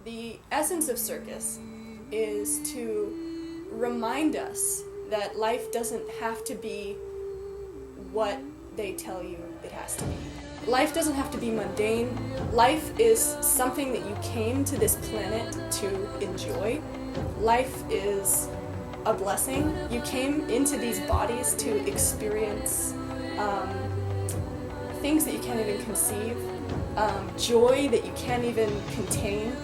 The essence of circus is to remind us that life doesn't have to be what they tell you it has to be. Life doesn't have to be mundane. Life is something that you came to this planet to enjoy. Life is a blessing. You came into these bodies to experience things that you can't even conceive, joy that you can't even contain,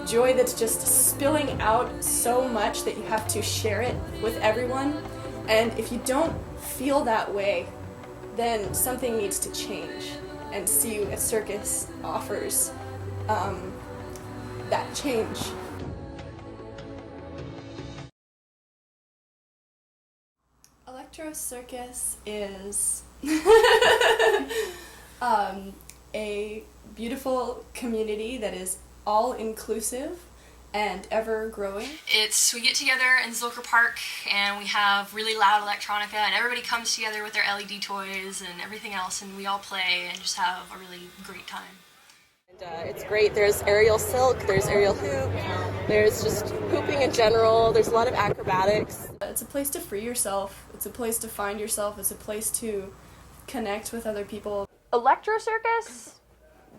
joy that's just spilling out so much that you have to share it with everyone. And if you don't feel that way, then something needs to change. And See You at Circus offers that change. Electro-Circus is a beautiful community that is all-inclusive and ever-growing. We get together in Zilker Park and we have really loud electronica and everybody comes together with their LED toys and everything else and we all play and just have a really great time. And it's great. There's aerial silk, there's aerial hoop, there's just hooping in general, there's a lot of acrobatics. It's a place to free yourself, it's a place to find yourself, it's a place to connect with other people. Electro-Circus?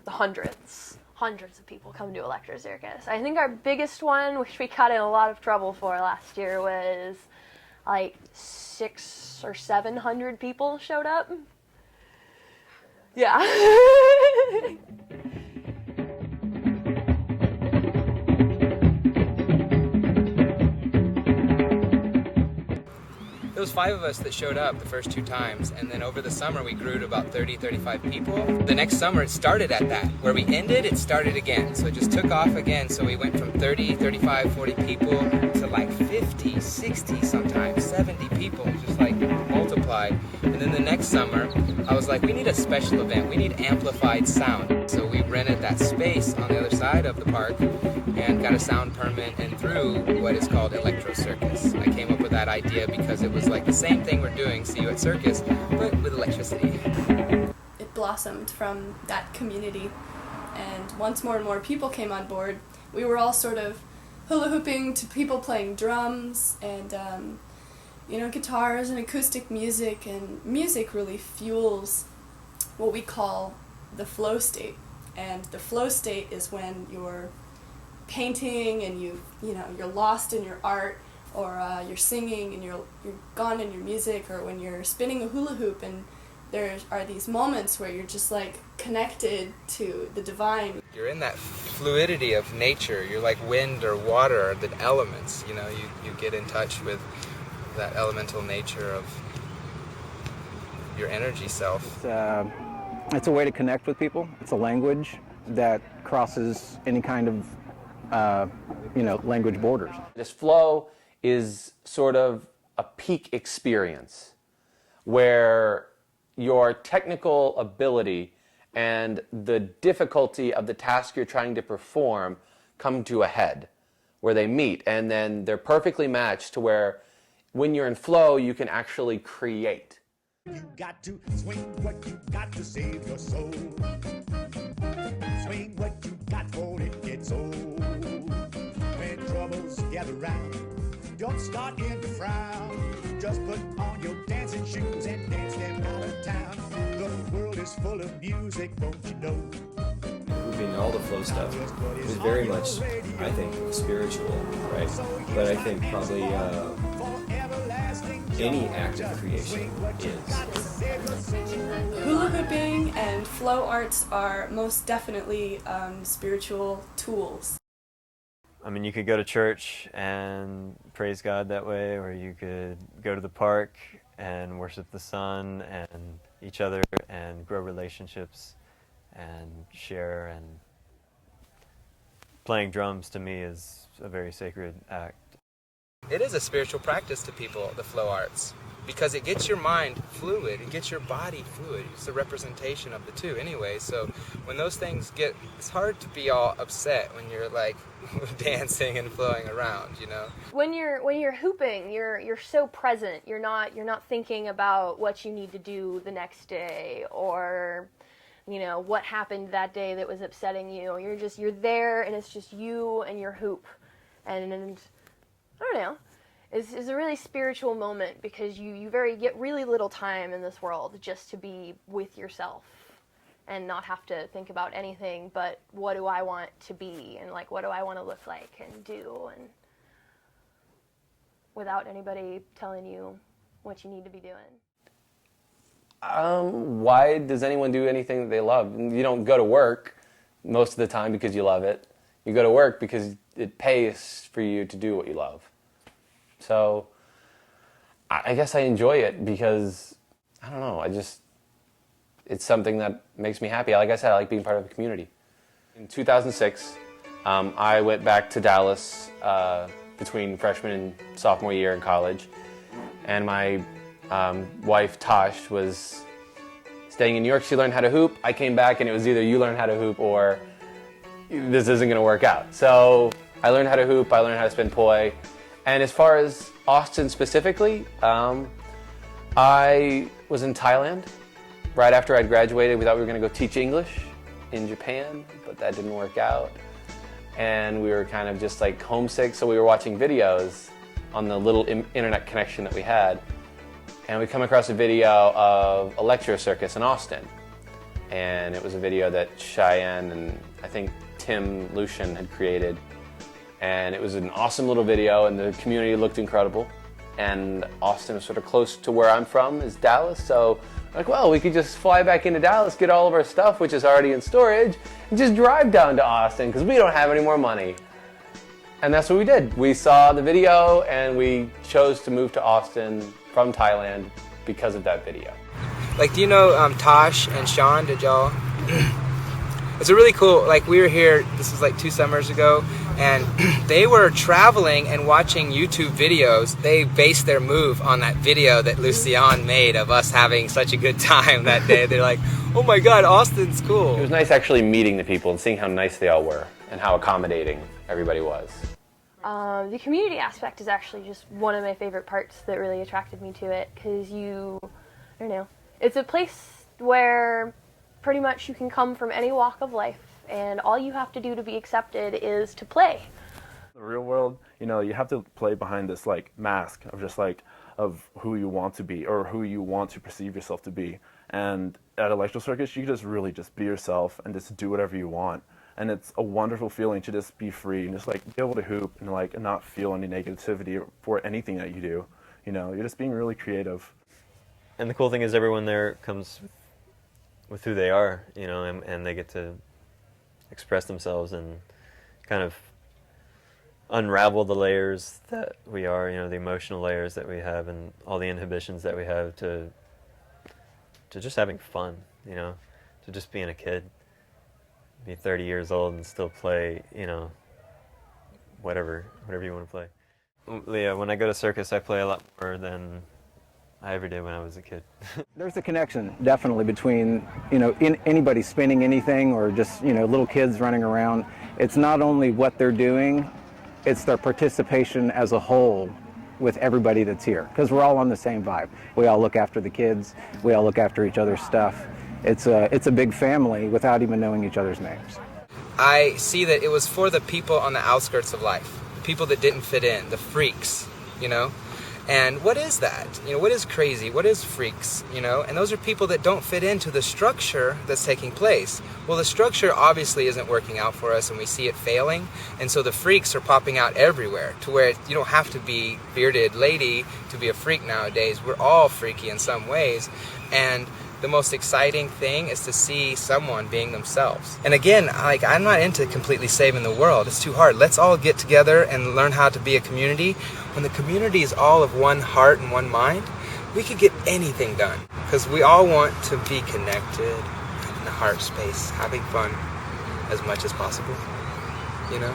Hundreds of people come to Electro-Circus. I think our biggest one, which we got in a lot of trouble for last year, was like 600 or 700 people showed up. Yeah. There was 5 of us that showed up the first 2 times, and then over the summer we grew to about 30, 35 people. The next summer it started at that. Where we ended, it started again. So it just took off again. So we went from 30, 35, 40 people to like 50, 60 sometimes, 70 people, just like multiplied. And then the next summer, I was like, we need a special event. We need amplified sound. So we rented that space on the other side of the park and got a sound permit and threw what is called Electro-Circus. I came up with that idea because it was like the same thing we're doing, See You at Circus, but with electricity. It blossomed from that community, and once more and more people came on board, we were all sort of hula hooping to people playing drums and guitars and acoustic music, and music really fuels what we call the flow state. And the flow state is when you're painting and you're lost in your art, or you're singing and you're gone in your music, or when you're spinning a hula hoop and there are these moments where you're just like connected to the divine. You're in that fluidity of nature. You're like wind or water or the elements. You get in touch with that elemental nature of your energy self. It's a way to connect with people. It's a language that crosses any kind of language borders. This flow is sort of a peak experience where your technical ability and the difficulty of the task you're trying to perform come to a head, where they meet, and then they're perfectly matched to where when you're in flow you can actually create. You got to swing what you got to save your soul. Swing what you got for it gets old. When troubles gather round, don't start in to frown. Just put on your dancing shoes and dance them out of town. The world is full of music, don't you know? Moving all the flow stuff is very much, I think, spiritual, right? But I think probably any act of creation is. Hula hooping and flow arts are most definitely spiritual tools. I mean, you could go to church and praise God that way, or you could go to the park and worship the sun and each other and grow relationships and share. And playing drums to me is a very sacred act. It is a spiritual practice to people, the flow arts, because it gets your mind fluid, it gets your body fluid. It's a representation of the two anyway. So when those things it's hard to be all upset when you're like dancing and flowing around, When you're hooping, you're so present. You're not thinking about what you need to do the next day or you know, what happened that day that was upsetting you. You're there, and it's just you and your hoop. And I don't know. It's a really spiritual moment because you get really little time in this world just to be with yourself and not have to think about anything but what do I want to be and like what do I want to look like and do, and without anybody telling you what you need to be doing. Why does anyone do anything that they love? You don't go to work most of the time because you love it. You go to work because it pays for you to do what you love. So I guess I enjoy it because, I don't know, it's something that makes me happy. Like I said, I like being part of a community. In 2006, I went back to Dallas between freshman and sophomore year in college, and my wife, Tosh, was staying in New York. She learned how to hoop. I came back, and it was either you learn how to hoop or this isn't going to work out. So I learned how to hoop. I learned how to spin poi. And as far as Austin specifically, I was in Thailand right after I'd graduated. We thought we were going to go teach English in Japan, but that didn't work out. And we were kind of just like homesick, so we were watching videos on the little internet connection that we had. And we come across a video of Electro-Circus in Austin. And it was a video that Cheyenne and I think Tim Lucian had created. And it was an awesome little video, and the community looked incredible. And Austin is sort of close to where I'm from, is Dallas. So like, well, we could just fly back into Dallas, get all of our stuff, which is already in storage, and just drive down to Austin, because we don't have any more money. And that's what we did. We saw the video, and we chose to move to Austin from Thailand because of that video. Like, do you know Tosh and Sean? Did y'all? It's a really cool, like, we were here, this was like 2 summers ago, and they were traveling and watching YouTube videos. They based their move on that video that Lucian made of us having such a good time that day. They're like, oh my God, Austin's cool. It was nice actually meeting the people and seeing how nice they all were and how accommodating everybody was. The community aspect is actually just one of my favorite parts that really attracted me to it, because I don't know, it's a place where pretty much you can come from any walk of life, and all you have to do to be accepted is to play. The real world, you know, you have to play behind this like mask of just like of who you want to be or who you want to perceive yourself to be. And at Electro-Circus, you can just really just be yourself and just do whatever you want. And it's a wonderful feeling to just be free and just like be able to hoop and like not feel any negativity for anything that you do. You know, you're just being really creative. And the cool thing is everyone there comes with who they are, you know, and they get to express themselves and kind of unravel the layers that we are, you know, the emotional layers that we have and all the inhibitions that we have to just having fun, you know, to just being a kid, be 30 years old and still play, you know, whatever you want to play. Yeah, when I go to circus, I play a lot more than I ever did when I was a kid. There's a connection, definitely, between, you know, anybody spinning anything or just, you know, little kids running around. It's not only what they're doing, it's their participation as a whole with everybody that's here, because we're all on the same vibe. We all look after the kids, we all look after each other's stuff. It's a big family without even knowing each other's names. I see that it was for the people on the outskirts of life, the people that didn't fit in, the freaks, you know? And what is that? You know, what is crazy? What is freaks? You know, and those are people that don't fit into the structure that's taking place. Well, the structure obviously isn't working out for us, and we see it failing. And so the freaks are popping out everywhere, to where you don't have to be bearded lady to be a freak nowadays. We're all freaky in some ways, and the most exciting thing is to see someone being themselves. And again, like, I'm not into completely saving the world. It's too hard. Let's all get together and learn how to be a community. When the community is all of one heart and one mind, we could get anything done. Because we all want to be connected in the heart space, having fun as much as possible, you know?